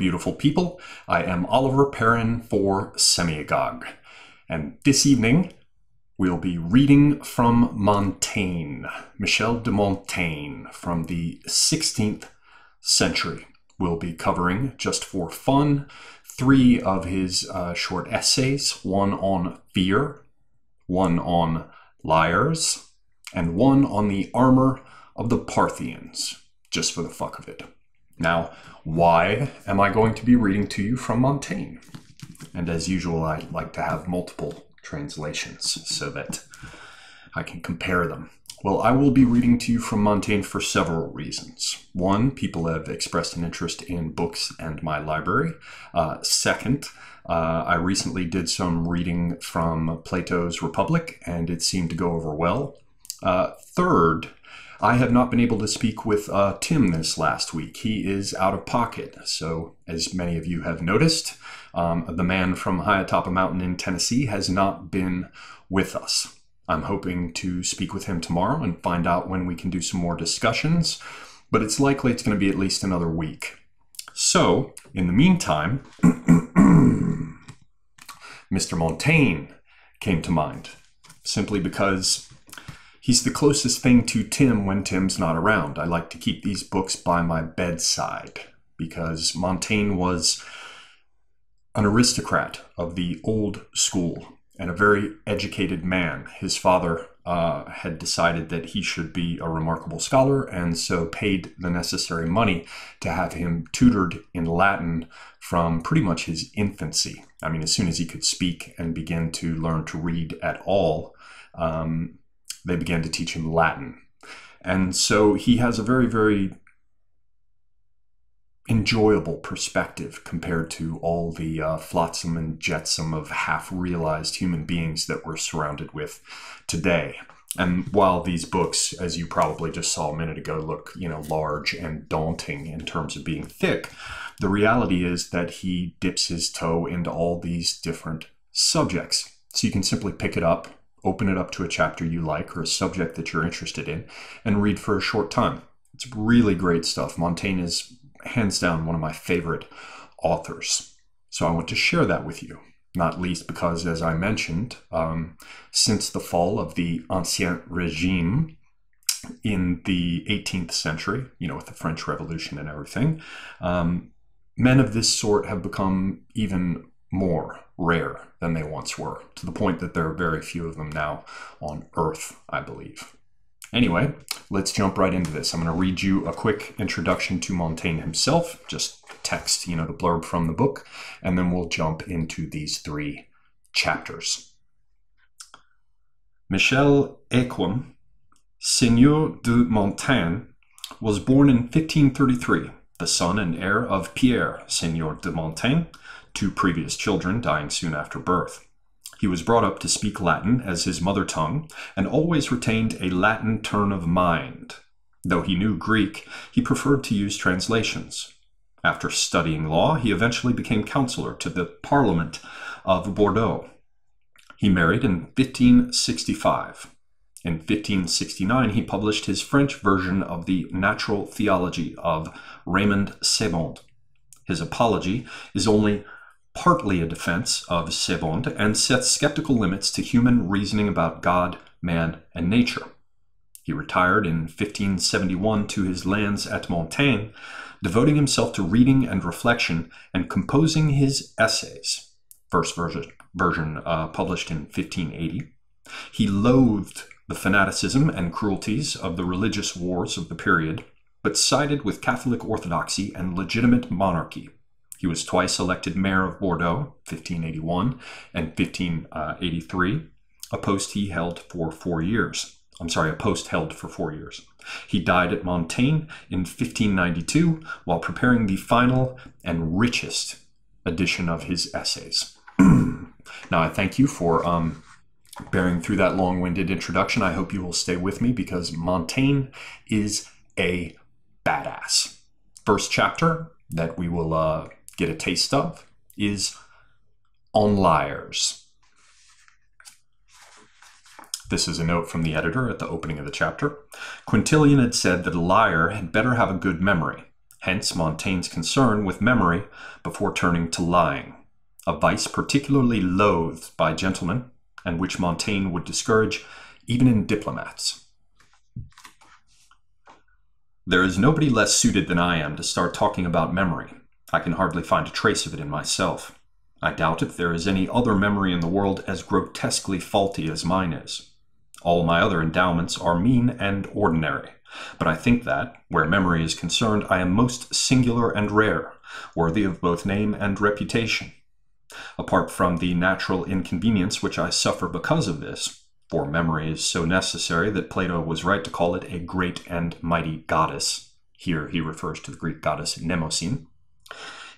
beautiful people. I am Oliver Perrin for Semiagog. And this evening, we'll be reading from Montaigne, Michel de Montaigne, from the 16th century. We'll be covering, just for fun, 3 of his short essays, one on fear, one on liars, and one on the armor of the Parthians, just for the fuck of it. Now, why am I going to be reading to you from Montaigne? And as usual, I like to have multiple translations so that I can compare them. Well, I will be reading to you from Montaigne for several reasons. One, people have expressed an interest in books and my library. Second, I recently did some reading from Plato's Republic, and it seemed to go over well. Third, I have not been able to speak with Tim this last week. He is out of pocket. So, as many of you have noticed, the man from high atop a mountain in Tennessee has not been with us. I'm hoping to speak with him tomorrow and find out when we can do some more discussions, but it's likely it's going to be at least another week. So, in the meantime, Mr. Montaigne came to mind, simply because he's the closest thing to Tim when Tim's not around. I like to keep these books by my bedside because Montaigne was an aristocrat of the old school and a very educated man. His father had decided that he should be a remarkable scholar, and so paid the necessary money to have him tutored in Latin from pretty much his infancy. I mean, as soon as he could speak and begin to learn to read at all, they began to teach him Latin. And so he has a very, very enjoyable perspective compared to all the flotsam and jetsam of half-realized human beings that we're surrounded with today. And while these books, as you probably just saw a minute ago, look, large and daunting in terms of being thick, the reality is that he dips his toe into all these different subjects. So you can simply pick it up, open it up to a chapter you like or a subject that you're interested in, and read for a short time. It's really great stuff. Montaigne is hands down one of my favorite authors. So I want to share that with you, not least because, as I mentioned, since the fall of the Ancien Régime in the 18th century, with the French Revolution and everything, men of this sort have become even more rare than they once were, to the point that there are very few of them now on Earth, I believe. Anyway, let's jump right into this. I'm going to read you a quick introduction to Montaigne himself, just text, the blurb from the book, and then we'll jump into these 3 chapters. Michel EYQUEM, Seigneur de Montaigne, was born in 1533, the son and heir of Pierre, Seigneur de Montaigne, 2 previous children dying soon after birth. He was brought up to speak Latin as his mother tongue and always retained a Latin turn of mind. Though he knew Greek, he preferred to use translations. After studying law, he eventually became counselor to the Parliament of Bordeaux. He married in 1565. In 1569, he published his French version of the Natural Theology of Raymond Sebond. His apology is only partly a defense of Sebond and sets skeptical limits to human reasoning about God, man, and nature. He retired in 1571 to his lands at Montaigne, devoting himself to reading and reflection and composing his essays, first version published in 1580. He loathed the fanaticism and cruelties of the religious wars of the period, but sided with Catholic orthodoxy and legitimate monarchy. He was twice elected mayor of Bordeaux, 1581 and 1583, a post held for 4 years. He died at Montaigne in 1592 while preparing the final and richest edition of his essays. Now, I thank you for bearing through that long-winded introduction. I hope you will stay with me because Montaigne is a badass. First chapter that we will get a taste of is on liars. This is a note from the editor at the opening of the chapter. Quintilian had said that a liar had better have a good memory. Hence Montaigne's concern with memory before turning to lying, a vice particularly loathed by gentlemen, and which Montaigne would discourage even in diplomats. There is nobody less suited than I am to start talking about memory. I can hardly find a trace of it in myself. I doubt if there is any other memory in the world as grotesquely faulty as mine is. All my other endowments are mean and ordinary, but I think that, where memory is concerned, I am most singular and rare, worthy of both name and reputation. Apart from the natural inconvenience which I suffer because of this, for memory is so necessary that Plato was right to call it a great and mighty goddess. Here he refers to the Greek goddess Mnemosyne.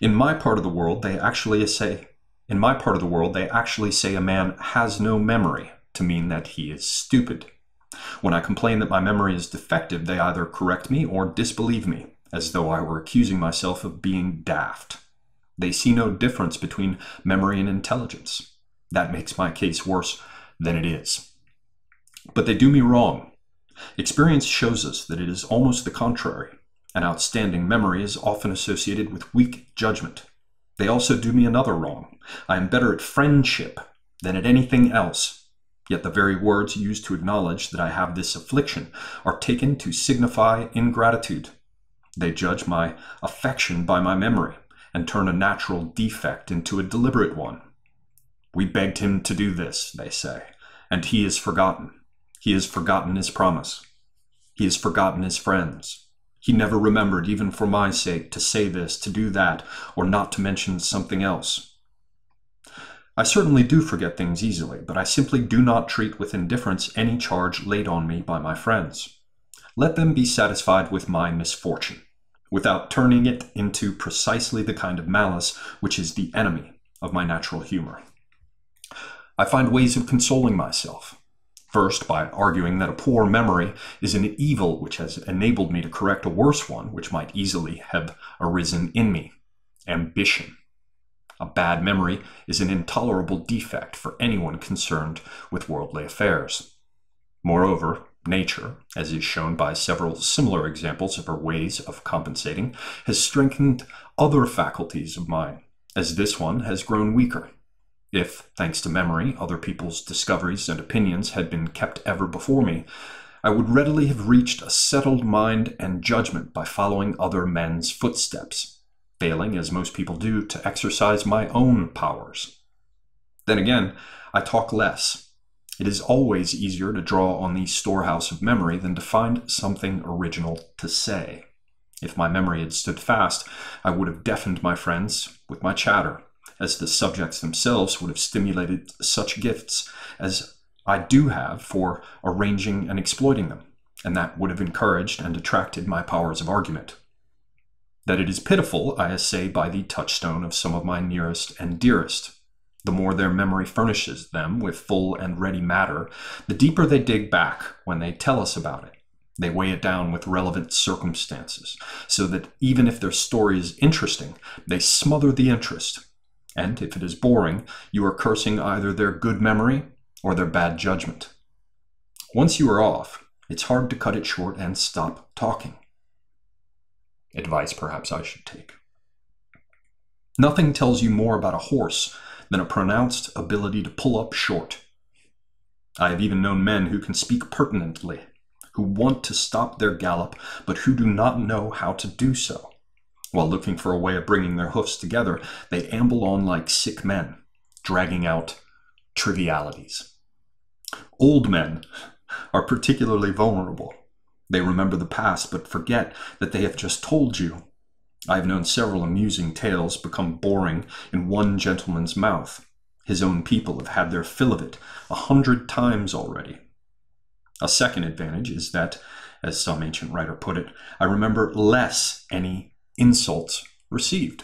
In my part of the world, they actually say a man has no memory to mean that he is stupid. When I complain that my memory is defective, they either correct me or disbelieve me, as though I were accusing myself of being daft. They see no difference between memory and intelligence. That makes my case worse than it is. But they do me wrong. Experience shows us that it is almost the contrary. An outstanding memory is often associated with weak judgment. They also do me another wrong. I am better at friendship than at anything else. Yet the very words used to acknowledge that I have this affliction are taken to signify ingratitude. They judge my affection by my memory, and turn a natural defect into a deliberate one. We begged him to do this, they say, and he has forgotten. He has forgotten his promise. He has forgotten his friends. He never remembered, even for my sake, to say this, to do that, or not to mention something else. I certainly do forget things easily, but I simply do not treat with indifference any charge laid on me by my friends. Let them be satisfied with my misfortune, without turning it into precisely the kind of malice which is the enemy of my natural humor. I find ways of consoling myself. First, by arguing that a poor memory is an evil which has enabled me to correct a worse one which might easily have arisen in me. Ambition. A bad memory is an intolerable defect for anyone concerned with worldly affairs. Moreover, nature, as is shown by several similar examples of her ways of compensating, has strengthened other faculties of mine, as this one has grown weaker. If, thanks to memory, other people's discoveries and opinions had been kept ever before me, I would readily have reached a settled mind and judgment by following other men's footsteps, failing, as most people do, to exercise my own powers. Then again, I talk less. It is always easier to draw on the storehouse of memory than to find something original to say. If my memory had stood fast, I would have deafened my friends with my chatter, as the subjects themselves would have stimulated such gifts as I do have for arranging and exploiting them, and that would have encouraged and attracted my powers of argument. That it is pitiful, I essay by the touchstone of some of my nearest and dearest. The more their memory furnishes them with full and ready matter, the deeper they dig back when they tell us about it. They weigh it down with relevant circumstances, so that even if their story is interesting, they smother the interest. And if it is boring, you are cursing either their good memory or their bad judgment. Once you are off, it's hard to cut it short and stop talking. Advice perhaps I should take. Nothing tells you more about a horse than a pronounced ability to pull up short. I have even known men who can speak pertinently, who want to stop their gallop, but who do not know how to do so. While looking for a way of bringing their hoofs together, they amble on like sick men, dragging out trivialities. Old men are particularly vulnerable. They remember the past, but forget that they have just told you. I have known several amusing tales become boring in one gentleman's mouth. His own people have had their fill of it 100 times already. A second advantage is that, as some ancient writer put it, I remember less any insults received.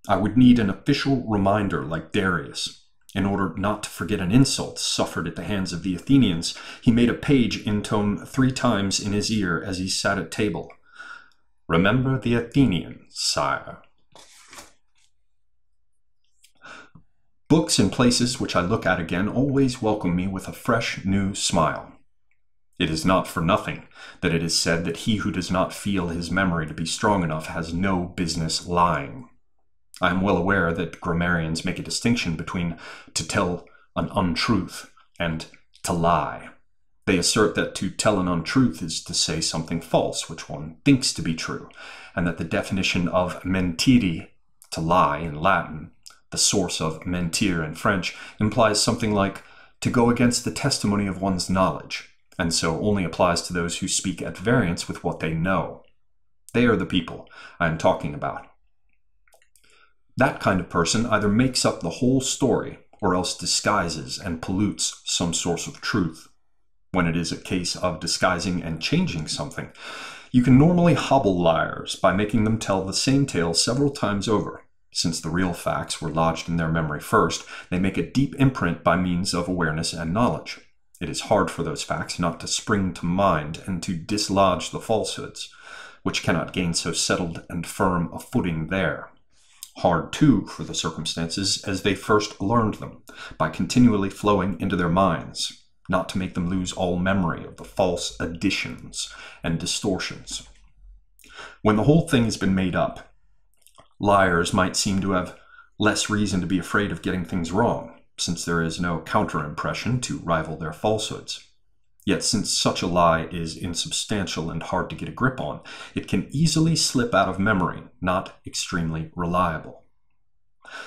I would need an official reminder like Darius. In order not to forget an insult suffered at the hands of the Athenians, he made a page intone 3 times in his ear as he sat at table. Remember the Athenians, sire. Books and places which I look at again always welcome me with a fresh, new smile. It is not for nothing that it is said that he who does not feel his memory to be strong enough has no business lying. I am well aware that grammarians make a distinction between to tell an untruth and to lie. They assert that to tell an untruth is to say something false, which one thinks to be true, and that the definition of mentiri, to lie in Latin, the source of mentir in French, implies something like to go against the testimony of one's knowledge, and so only applies to those who speak at variance with what they know. They are the people I am talking about. That kind of person either makes up the whole story or else disguises and pollutes some source of truth. When it is a case of disguising and changing something, you can normally hobble liars by making them tell the same tale several times over. Since the real facts were lodged in their memory first, they make a deep imprint by means of awareness and knowledge. It is hard for those facts not to spring to mind and to dislodge the falsehoods, which cannot gain so settled and firm a footing there. Hard, too, for the circumstances as they first learned them, by continually flowing into their minds, not to make them lose all memory of the false additions and distortions. When the whole thing has been made up, liars might seem to have less reason to be afraid of getting things wrong, since there is no counter-impression to rival their falsehoods. Yet since such a lie is insubstantial and hard to get a grip on, it can easily slip out of memory, not extremely reliable.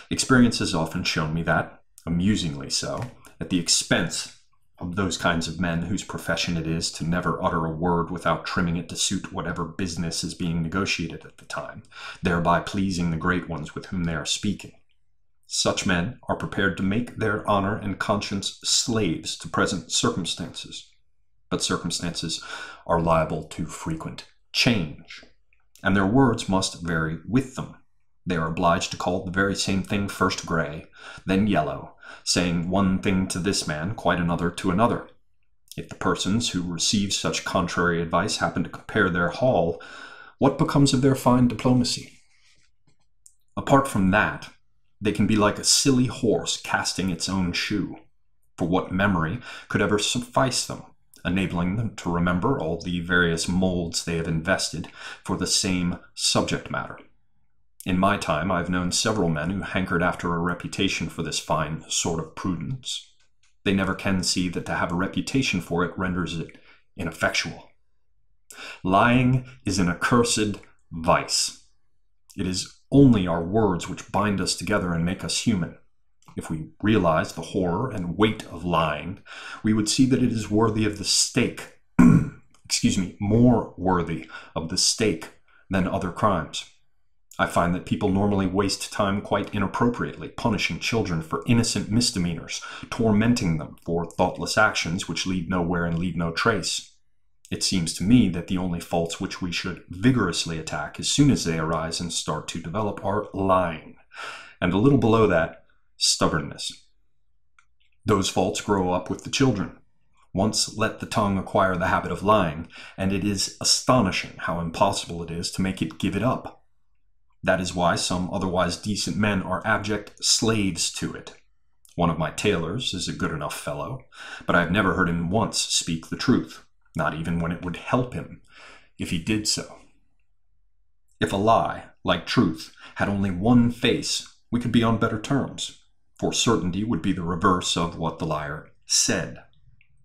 Experience has often shown me that, amusingly so, at the expense of those kinds of men whose profession it is to never utter a word without trimming it to suit whatever business is being negotiated at the time, thereby pleasing the great ones with whom they are speaking. Such men are prepared to make their honor and conscience slaves to present circumstances. But circumstances are liable to frequent change, and their words must vary with them. They are obliged to call the very same thing first gray, then yellow, saying one thing to this man, quite another to another. If the persons who receive such contrary advice happen to compare their hall, what becomes of their fine diplomacy? Apart from that, they can be like a silly horse casting its own shoe. For what memory could ever suffice them, enabling them to remember all the various molds they have invested for the same subject matter? In my time, I have known several men who hankered after a reputation for this fine sort of prudence. They never can see that to have a reputation for it renders it ineffectual. Lying is an accursed vice. It is only our words which bind us together and make us human. If we realize the horror and weight of lying, we would see that it is worthy of the stake, more worthy of the stake than other crimes. I find that people normally waste time quite inappropriately, punishing children for innocent misdemeanors, tormenting them for thoughtless actions which lead nowhere and leave no trace. It seems to me that the only faults which we should vigorously attack as soon as they arise and start to develop are lying, and a little below that, stubbornness. Those faults grow up with the children. Once let the tongue acquire the habit of lying, and it is astonishing how impossible it is to make it give it up. That is why some otherwise decent men are abject slaves to it. One of my tailors is a good enough fellow, but I have never heard him once speak the truth, not even when it would help him if he did so. If a lie, like truth, had only one face, we could be on better terms. For certainty would be the reverse of what the liar said.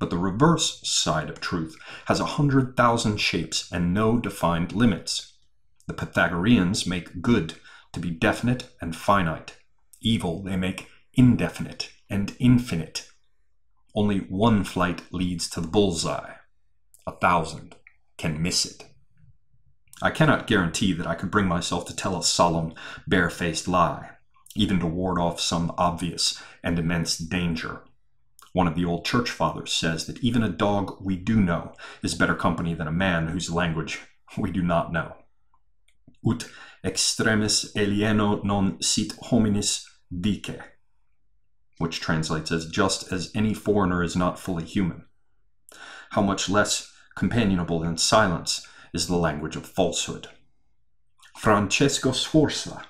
But the reverse side of truth has 100,000 shapes and no defined limits. The Pythagoreans make good to be definite and finite. Evil they make indefinite and infinite. Only one flight leads to the bullseye. 1,000 can miss it. I cannot guarantee that I could bring myself to tell a solemn, barefaced lie, even to ward off some obvious and immense danger. One of the old church fathers says that even a dog we do know is better company than a man whose language we do not know. Ut extremis alieno non sit hominis dice, which translates as just as any foreigner is not fully human. How much less companionable than silence is the language of falsehood. Francesco Sforza,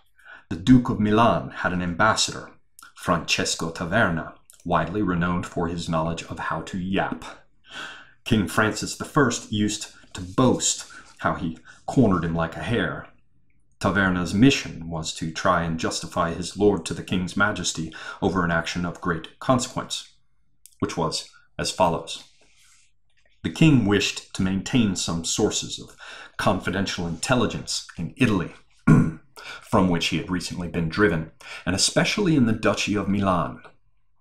the Duke of Milan, had an ambassador, Francesco Taverna, widely renowned for his knowledge of how to yap. King Francis I used to boast how he cornered him like a hare. Taverna's mission was to try and justify his lord to the king's majesty over an action of great consequence, which was as follows. The king wished to maintain some sources of confidential intelligence in Italy, from which he had recently been driven, and especially in the Duchy of Milan.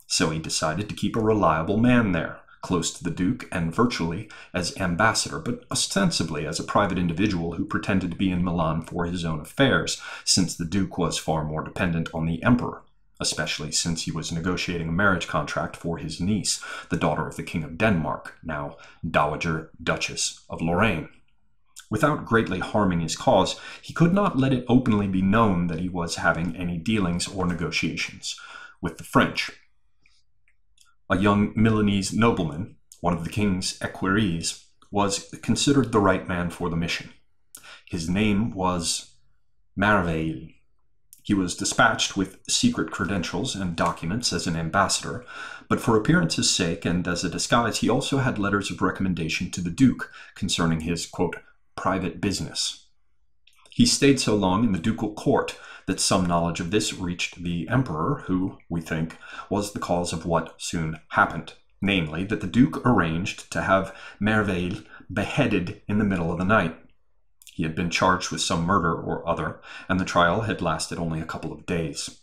So he decided to keep a reliable man there, close to the Duke and virtually as ambassador, but ostensibly as a private individual who pretended to be in Milan for his own affairs, since the Duke was far more dependent on the Emperor, especially since he was negotiating a marriage contract for his niece, the daughter of the King of Denmark, now Dowager Duchess of Lorraine. Without greatly harming his cause, he could not let it openly be known that he was having any dealings or negotiations with the French. A young Milanese nobleman, one of the king's equerries, was considered the right man for the mission. His name was Merveille. He was dispatched with secret credentials and documents as an ambassador, but for appearance's sake and as a disguise, he also had letters of recommendation to the Duke concerning his, quote, private business. He stayed so long in the ducal court that some knowledge of this reached the emperor, who, we think, was the cause of what soon happened, namely that the Duke arranged to have Merveille beheaded in the middle of the night. He had been charged with some murder or other, and the trial had lasted only a couple of days.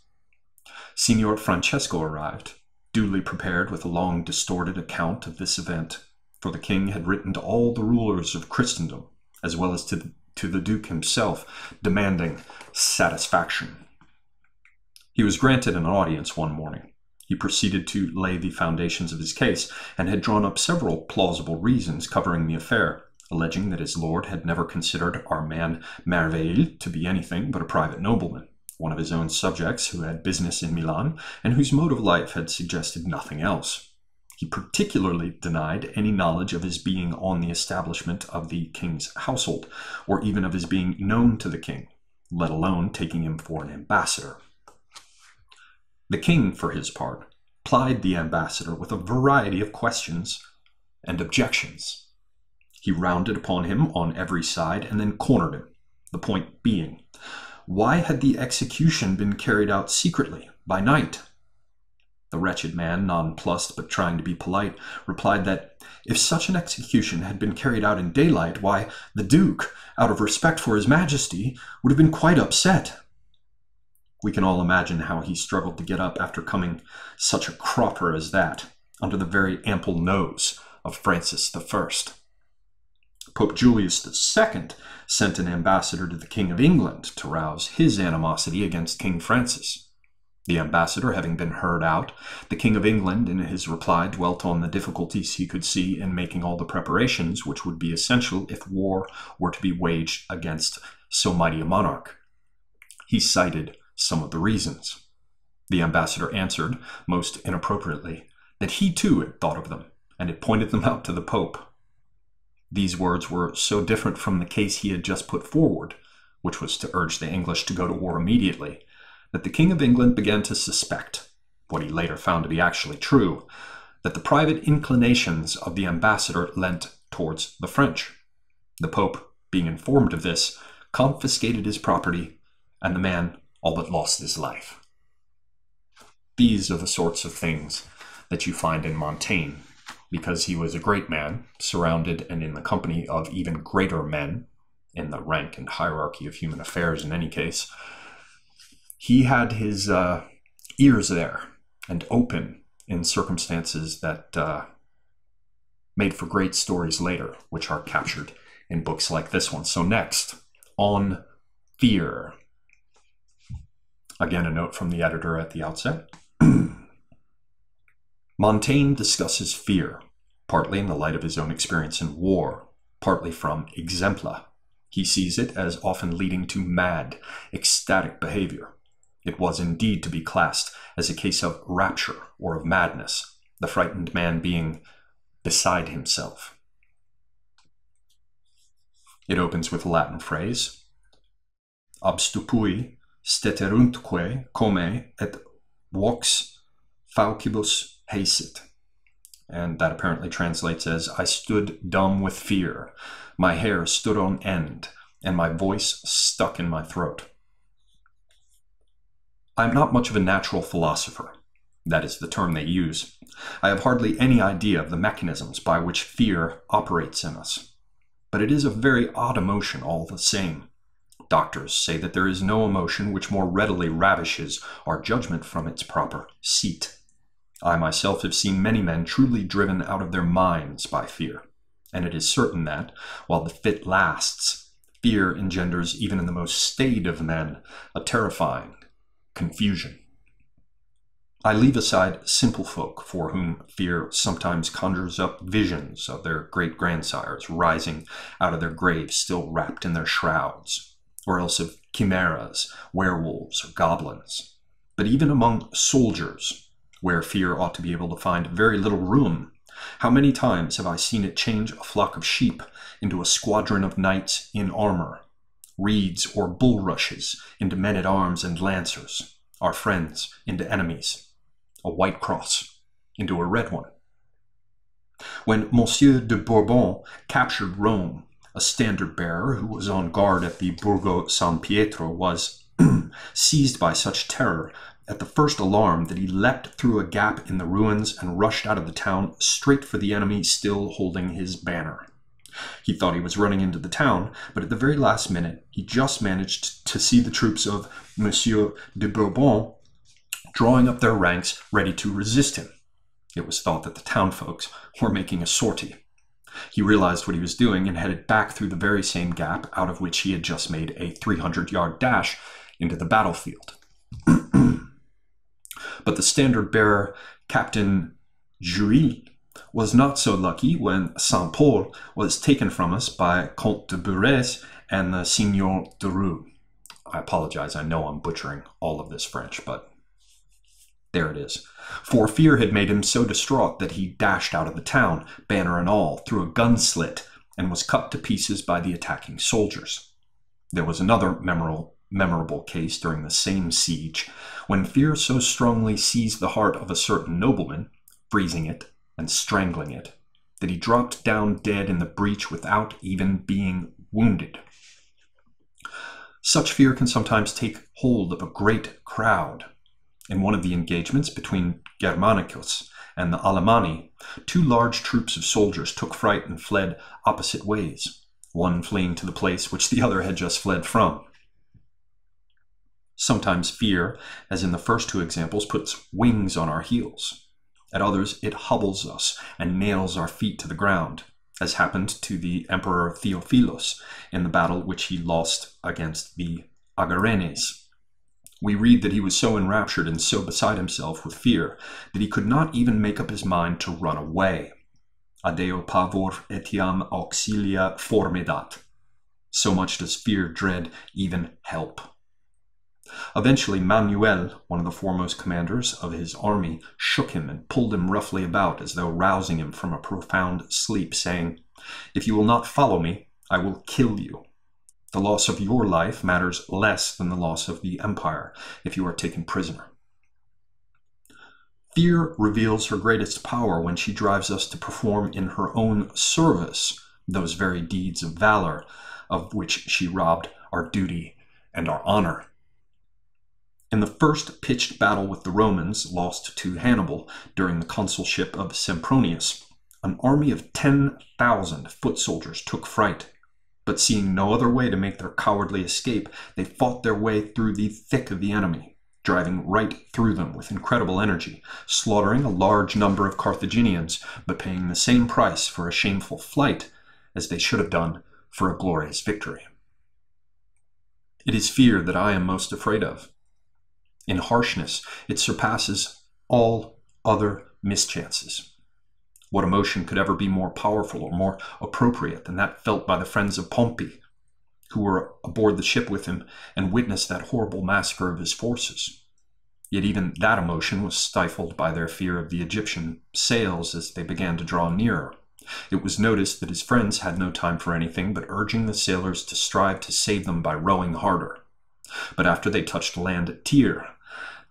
Signor Francesco arrived, duly prepared with a long distorted account of this event, for the king had written to all the rulers of Christendom, as well as to the Duke himself, demanding satisfaction. He was granted an audience one morning. He proceeded to lay the foundations of his case, and had drawn up several plausible reasons covering the affair, alleging that his lord had never considered our man Merveille to be anything but a private nobleman, one of his own subjects who had business in Milan, and whose mode of life had suggested nothing else. He particularly denied any knowledge of his being on the establishment of the king's household, or even of his being known to the king, let alone taking him for an ambassador. The king, for his part, plied the ambassador with a variety of questions and objections. He rounded upon him on every side and then cornered him, the point being, why had the execution been carried out secretly, by night? The wretched man, nonplussed but trying to be polite, replied that if such an execution had been carried out in daylight, why, the Duke, out of respect for his majesty, would have been quite upset. We can all imagine how he struggled to get up after coming such a cropper as that, under the very ample nose of Francis I. Pope Julius II sent an ambassador to the King of England to rouse his animosity against King Francis. The ambassador having been heard out, the King of England, in his reply, dwelt on the difficulties he could see in making all the preparations which would be essential if war were to be waged against so mighty a monarch. He cited some of the reasons. The ambassador answered, most inappropriately, that he too had thought of them, and had pointed them out to the Pope. These words were so different from the case he had just put forward, which was to urge the English to go to war immediately, that the King of England began to suspect, what he later found to be actually true, that the private inclinations of the ambassador leant towards the French. The Pope, being informed of this, confiscated his property, and the man all but lost his life. These are the sorts of things that you find in Montaigne, because he was a great man, surrounded and in the company of even greater men, in the rank and hierarchy of human affairs in any case. He had his ears there and open in circumstances that made for great stories later, which are captured in books like this one. So next, on fear. Again, a note from the editor at the outset. Montaigne discusses fear, partly in the light of his own experience in war, partly from exempla. He sees it as often leading to mad, ecstatic behavior. It was indeed to be classed as a case of rapture or of madness, the frightened man being beside himself. It opens with a Latin phrase, Obstupui steteruntque come et vox faucibus haesit. and that apparently translates as, I stood dumb with fear, my hair stood on end, and my voice stuck in my throat. I am not much of a natural philosopher. That is the term they use. I have hardly any idea of the mechanisms by which fear operates in us. But it is a very odd emotion all the same. Doctors say that there is no emotion which more readily ravishes our judgment from its proper seat. I myself have seen many men truly driven out of their minds by fear, and it is certain that, while the fit lasts, fear engenders even in the most staid of men a terrifying confusion. I leave aside simple folk for whom fear sometimes conjures up visions of their great-grandsires rising out of their graves still wrapped in their shrouds, or else of chimeras, werewolves, or goblins. But even among soldiers, where fear ought to be able to find very little room, how many times have I seen it change a flock of sheep into a squadron of knights in armor, reeds or bulrushes into men-at-arms and lancers, our friends into enemies, a white cross into a red one. When Monsieur de Bourbon captured Rome, a standard-bearer who was on guard at the Borgo San Pietro was seized by such terror at the first alarm that he leapt through a gap in the ruins and rushed out of the town straight for the enemy still holding his banner. He thought he was running into the town, but at the very last minute he just managed to see the troops of Monsieur de Bourbon drawing up their ranks ready to resist him. It was thought that the townfolks were making a sortie. He realized what he was doing and headed back through the very same gap out of which he had just made a 300-yard dash into the battlefield. But the standard-bearer, Captain Jouy, was not so lucky when Saint-Paul was taken from us by Comte de Beurrez and the Signor de Roux. I apologize, I know I'm butchering all of this French, but there it is. For fear had made him so distraught that he dashed out of the town, banner and all, through a gun slit, and was cut to pieces by the attacking soldiers. There was another memorable case during the same siege, when fear so strongly seized the heart of a certain nobleman, freezing it and strangling it, that he dropped down dead in the breach without even being wounded. Such fear can sometimes take hold of a great crowd. In one of the engagements between Germanicus and the Alemanni, 2 large troops of soldiers took fright and fled opposite ways, one fleeing to the place which the other had just fled from. Sometimes fear, as in the first 2 examples, puts wings on our heels. At others, it hobbles us and nails our feet to the ground, as happened to the Emperor Theophilos in the battle which he lost against the Agarenes. We read that he was so enraptured and so beside himself with fear that he could not even make up his mind to run away. Adeo pavor etiam auxilia formedat. So much does fear dread even help. Eventually, Manuel, one of the foremost commanders of his army, shook him and pulled him roughly about as though rousing him from a profound sleep, saying, "If you will not follow me, I will kill you. The loss of your life matters less than the loss of the empire if you are taken prisoner." Fear reveals her greatest power when she drives us to perform in her own service those very deeds of valor of which she robbed our duty and our honor. In the first pitched battle with the Romans, lost to Hannibal during the consulship of Sempronius, an army of 10,000 foot soldiers took fright. But seeing no other way to make their cowardly escape, they fought their way through the thick of the enemy, driving right through them with incredible energy, slaughtering a large number of Carthaginians, but paying the same price for a shameful flight as they should have done for a glorious victory. It is fear that I am most afraid of. In harshness, it surpasses all other mischances. What emotion could ever be more powerful or more appropriate than that felt by the friends of Pompey, who were aboard the ship with him and witnessed that horrible massacre of his forces? Yet even that emotion was stifled by their fear of the Egyptian sails as they began to draw nearer. It was noticed that his friends had no time for anything but urging the sailors to strive to save them by rowing harder. But after they touched land at Tyre,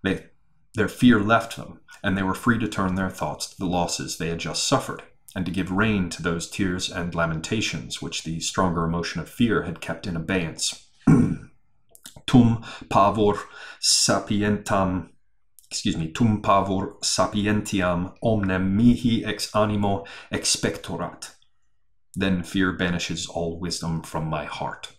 they Their fear left them, and they were free to turn their thoughts to the losses they had just suffered, and to give rein to those tears and lamentations which the stronger emotion of fear had kept in abeyance. Tum pavor sapientiam omnem mihi ex animo expectorat. Then fear banishes all wisdom from my heart.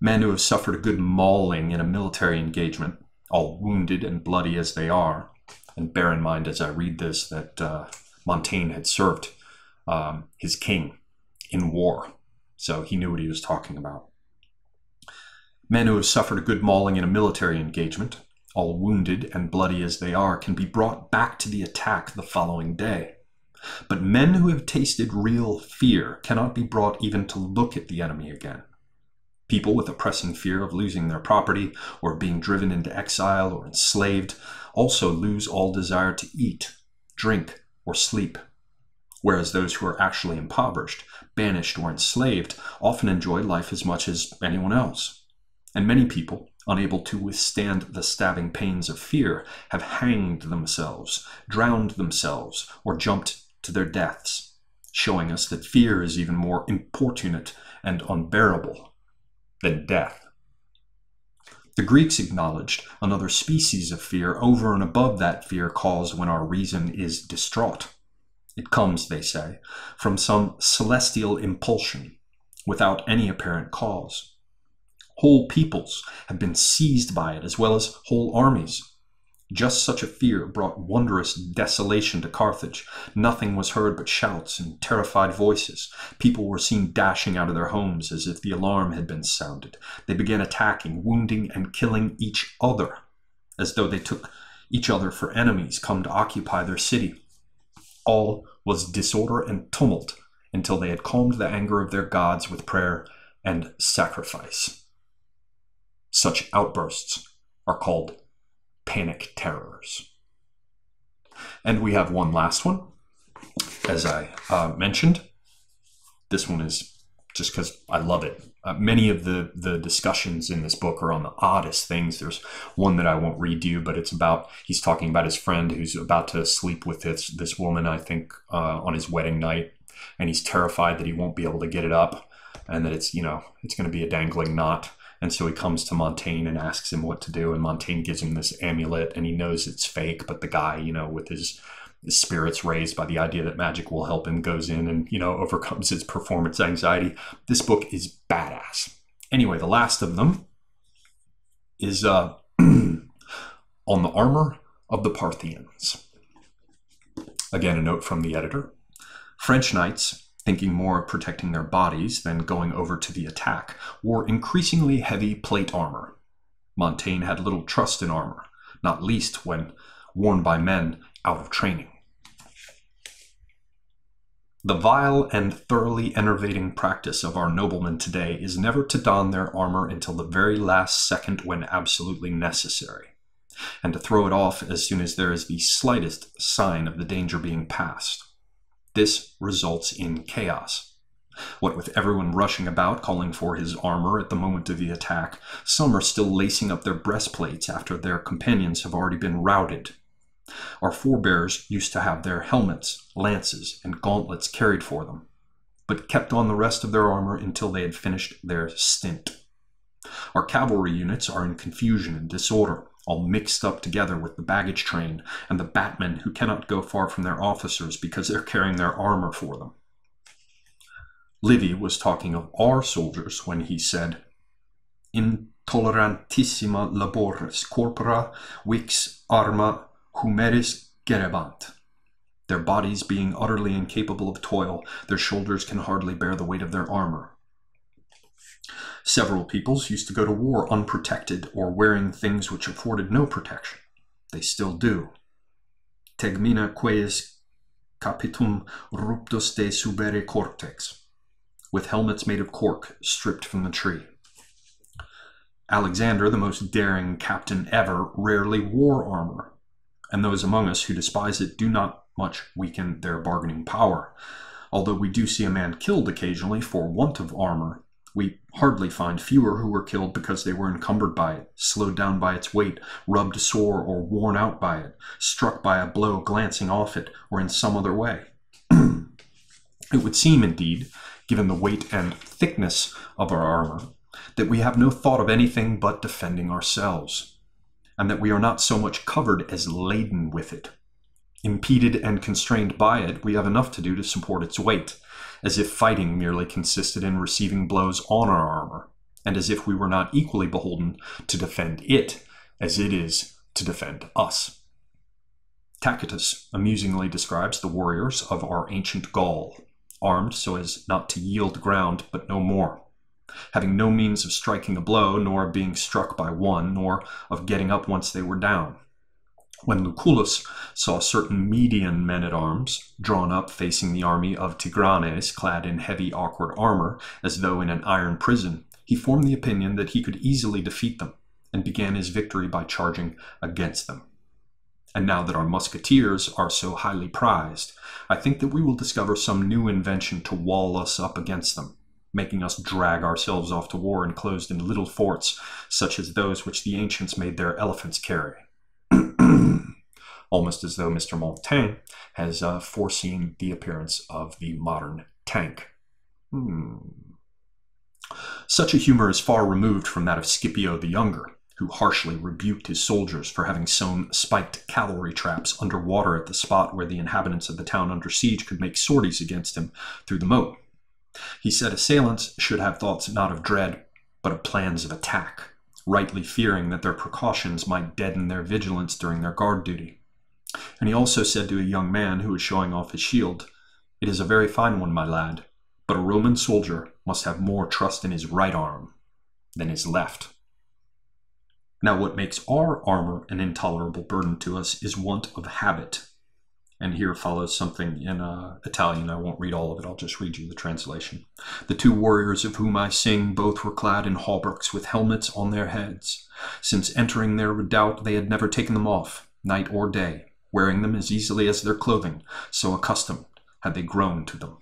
Men who have suffered a good mauling in a military engagement, all wounded and bloody as they are, and bear in mind as I read this that Montaigne had served his king in war, so he knew what he was talking about. Men who have suffered a good mauling in a military engagement, all wounded and bloody as they are, can be brought back to the attack the following day. But men who have tasted real fear cannot be brought even to look at the enemy again. People with a pressing fear of losing their property or being driven into exile or enslaved also lose all desire to eat, drink, or sleep, whereas those who are actually impoverished, banished, or enslaved often enjoy life as much as anyone else. And many people, unable to withstand the stabbing pains of fear, have hanged themselves, drowned themselves, or jumped to their deaths, showing us that fear is even more importunate and unbearable than death. The Greeks acknowledged another species of fear over and above that fear caused when our reason is distraught. It comes, they say, from some celestial impulsion, without any apparent cause. Whole peoples have been seized by it, as well as whole armies. Just such a fear brought wondrous desolation to Carthage. Nothing was heard but shouts and terrified voices. People were seen dashing out of their homes as if the alarm had been sounded. They began attacking, wounding, and killing each other, as though they took each other for enemies come to occupy their city. All was disorder and tumult until they had calmed the anger of their gods with prayer and sacrifice. Such outbursts are called panic terrors. And we have one last one, as I mentioned. This one is just because I love it. Many of the discussions in this book are on the oddest things. There's one that I won't read to you, but it's about, he's talking about his friend who's about to sleep with this woman, I think, on his wedding night, and he's terrified that he won't be able to get it up, and that it's, it's going to be a dangling knot. And so he comes to Montaigne and asks him what to do, and Montaigne gives him this amulet, and he knows it's fake, but the guy, with his spirits raised by the idea that magic will help him, goes in and, overcomes his performance anxiety. This book is badass. Anyway, the last of them is on the armor of the Parthians. Again, a note from the editor. French knights, thinking more of protecting their bodies than going over to the attack, wore increasingly heavy plate armor. Montaigne had little trust in armor, not least when worn by men out of training. The vile and thoroughly enervating practice of our noblemen today is never to don their armor until the very last second when absolutely necessary, and to throw it off as soon as there is the slightest sign of the danger being passed. This results in chaos. What with everyone rushing about calling for his armor at the moment of the attack, some are still lacing up their breastplates after their companions have already been routed. Our forebears used to have their helmets, lances, and gauntlets carried for them, but kept on the rest of their armor until they had finished their stint. Our cavalry units are in confusion and disorder, all mixed up together with the baggage train and the batmen who cannot go far from their officers because they're carrying their armor for them. Livy was talking of our soldiers when he said, "Intolerantissima labores corpora vix arma humeris gerebant." Their bodies being utterly incapable of toil, their shoulders can hardly bear the weight of their armor. Several peoples used to go to war unprotected or wearing things which afforded no protection. They still do. Tegmina queis capitum ruptus de subere cortex, with helmets made of cork stripped from the tree. Alexander, the most daring captain ever, rarely wore armor, and those among us who despise it do not much weaken their bargaining power. Although we do see a man killed occasionally for want of armor, We hardly find fewer who were killed because they were encumbered by it, slowed down by its weight, rubbed sore or worn out by it, struck by a blow glancing off it, or in some other way. It would seem, indeed, given the weight and thickness of our armor, that we have no thought of anything but defending ourselves, and that we are not so much covered as laden with it. Impeded and constrained by it, we have enough to do to support its weight, as if fighting merely consisted in receiving blows on our armor, and as if we were not equally beholden to defend it as it is to defend us. Tacitus amusingly describes the warriors of our ancient Gaul, armed so as not to yield ground but no more, having no means of striking a blow, nor of being struck by one, nor of getting up once they were down. When Lucullus saw certain Median men-at-arms drawn up facing the army of Tigranes, clad in heavy awkward armor, as though in an iron prison, he formed the opinion that he could easily defeat them, and began his victory by charging against them. And now that our musketeers are so highly prized, I think that we will discover some new invention to wall us up against them, making us drag ourselves off to war enclosed in little forts, such as those which the ancients made their elephants carry. Almost as though Mr. Montaigne has foreseen the appearance of the modern tank. Such a humor is far removed from that of Scipio the Younger, who harshly rebuked his soldiers for having sown spiked cavalry traps under water at the spot where the inhabitants of the town under siege could make sorties against him through the moat. He said assailants should have thoughts not of dread, but of plans of attack, rightly fearing that their precautions might deaden their vigilance during their guard duty. And he also said to a young man who was showing off his shield, "It is a very fine one, my lad, but a Roman soldier must have more trust in his right arm than his left." Now, what makes our armor an intolerable burden to us is want of habit. And here follows something in Italian. I won't read all of it. I'll just read you the translation. "The two warriors of whom I sing, both were clad in hauberks with helmets on their heads. Since entering their redoubt, they had never taken them off, night or day, wearing them as easily as their clothing, so accustomed had they grown to them."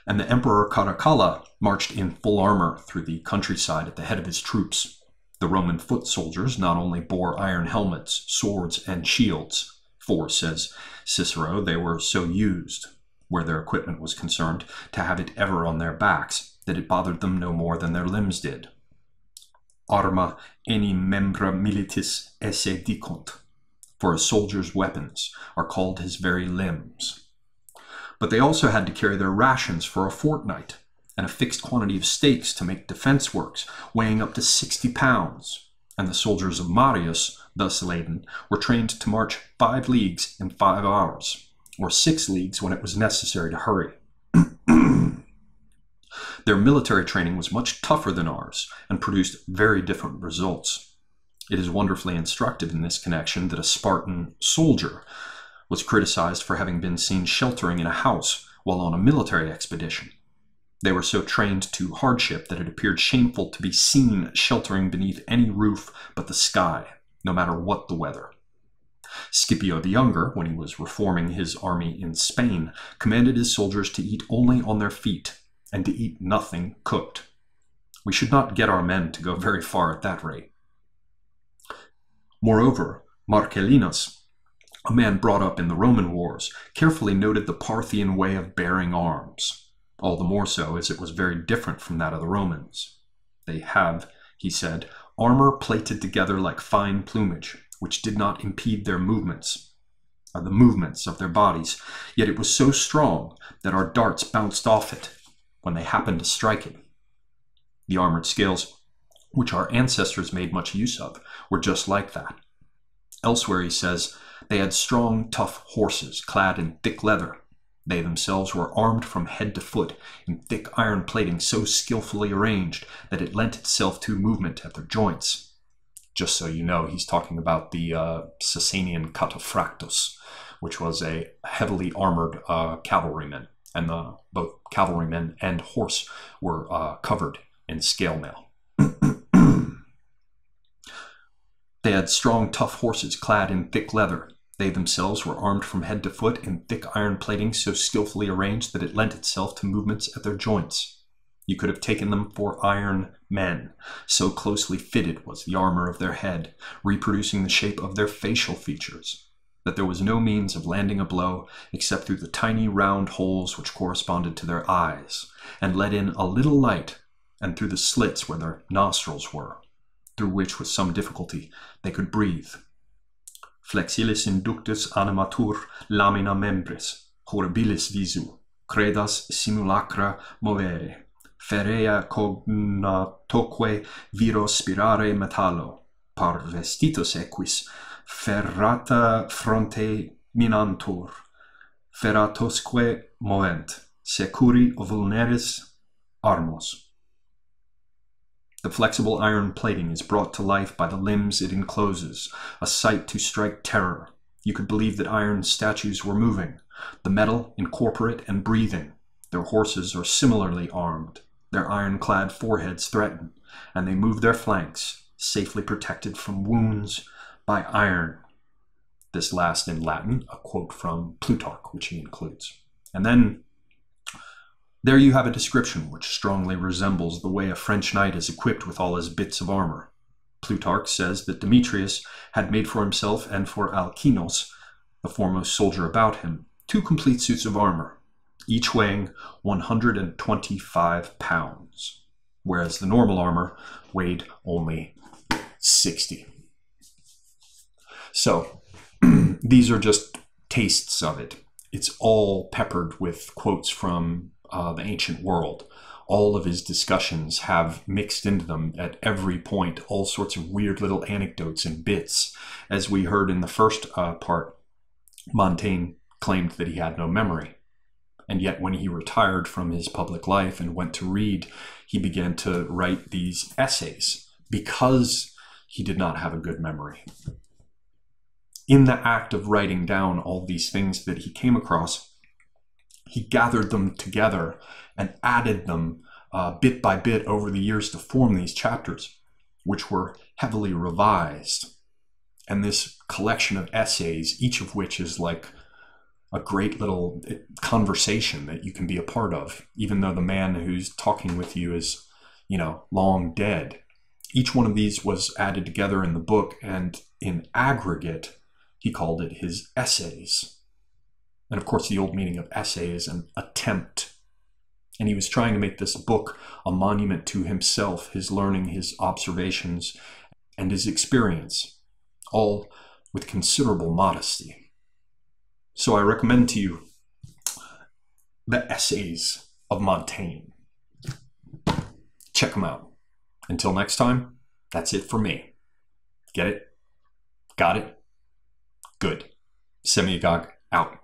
And the Emperor Caracalla marched in full armor through the countryside at the head of his troops. The Roman foot soldiers not only bore iron helmets, swords, and shields, for, says Cicero, they were so used, where their equipment was concerned, to have it ever on their backs, that it bothered them no more than their limbs did. Arma enim membra militis esse dicunt, for a soldier's weapons are called his very limbs. But they also had to carry their rations for a fortnight, and a fixed quantity of stakes to make defense works, weighing up to 60 pounds. And the soldiers of Marius, thus laden, were trained to march 5 leagues in 5 hours, or 6 leagues when it was necessary to hurry. Their military training was much tougher than ours, and produced very different results. It is wonderfully instructive in this connection that a Spartan soldier was criticized for having been seen sheltering in a house while on a military expedition. They were so trained to hardship that it appeared shameful to be seen sheltering beneath any roof but the sky, no matter what the weather. Scipio the Younger, when he was reforming his army in Spain, commanded his soldiers to eat only on their feet, and to eat nothing cooked. We should not get our men to go very far at that rate. Moreover, Marcellinus, a man brought up in the Roman wars, carefully noted the Parthian way of bearing arms. All the more so as it was very different from that of the Romans. They have, he said, armor plaited together like fine plumage, which did not impede their movements, or the movements of their bodies, yet it was so strong that our darts bounced off it when they happened to strike it. The armored scales, which our ancestors made much use of, were just like that. Elsewhere he says, they had strong, tough horses clad in thick leather. They themselves were armed from head to foot in thick iron plating so skillfully arranged that it lent itself to movement at their joints. Just so you know, he's talking about the Sasanian cataphractus, which was a heavily armored cavalryman, and both cavalrymen and horse were covered in scale mail. They had strong, tough horses clad in thick leather. They themselves were armed from head to foot in thick iron plating so skillfully arranged that it lent itself to movements at their joints. You could have taken them for iron men, so closely fitted was the armor of their head, reproducing the shape of their facial features, that there was no means of landing a blow except through the tiny round holes which corresponded to their eyes, and let in a little light, and through the slits where their nostrils were, through which with some difficulty they could breathe. Flexilis inductus animatur lamina membris, horribilis visu, credas simulacra movere, ferrea cognatoque viro spirare metallo, par vestitus equis, ferrata fronte minantur, ferratosque movent, securi vulneris armos. The flexible iron plating is brought to life by the limbs it encloses, a sight to strike terror. You could believe that iron statues were moving, the metal incorporate and breathing. Their horses are similarly armed. Their iron-clad foreheads threaten, and they move their flanks, safely protected from wounds by iron. This last in Latin, a quote from Plutarch, which he includes. And then there you have a description which strongly resembles the way a French knight is equipped with all his bits of armor. Plutarch says that Demetrius had made for himself and for Alcinous, the foremost soldier about him, 2 complete suits of armor, each weighing 125 pounds, whereas the normal armor weighed only 60. So these are just tastes of it. It's all peppered with quotes from the ancient world. All of his discussions have mixed into them at every point all sorts of weird little anecdotes and bits. As we heard in the first part, Montaigne claimed that he had no memory. And yet when he retired from his public life and went to read, he began to write these essays because he did not have a good memory. In the act of writing down all these things that he came across, he gathered them together and added them bit by bit over the years to form these chapters, which were heavily revised. And this collection of essays, each of which is like a great little conversation that you can be a part of, even though the man who's talking with you is, long dead. Each one of these was added together in the book, and in aggregate, he called it his essays. And of course, the old meaning of essay is an attempt. And he was trying to make this book a monument to himself, his learning, his observations, and his experience, all with considerable modesty. So I recommend to you the essays of Montaigne. Check them out. Until next time, that's it for me. Get it? Got it? Good. Semiagog out.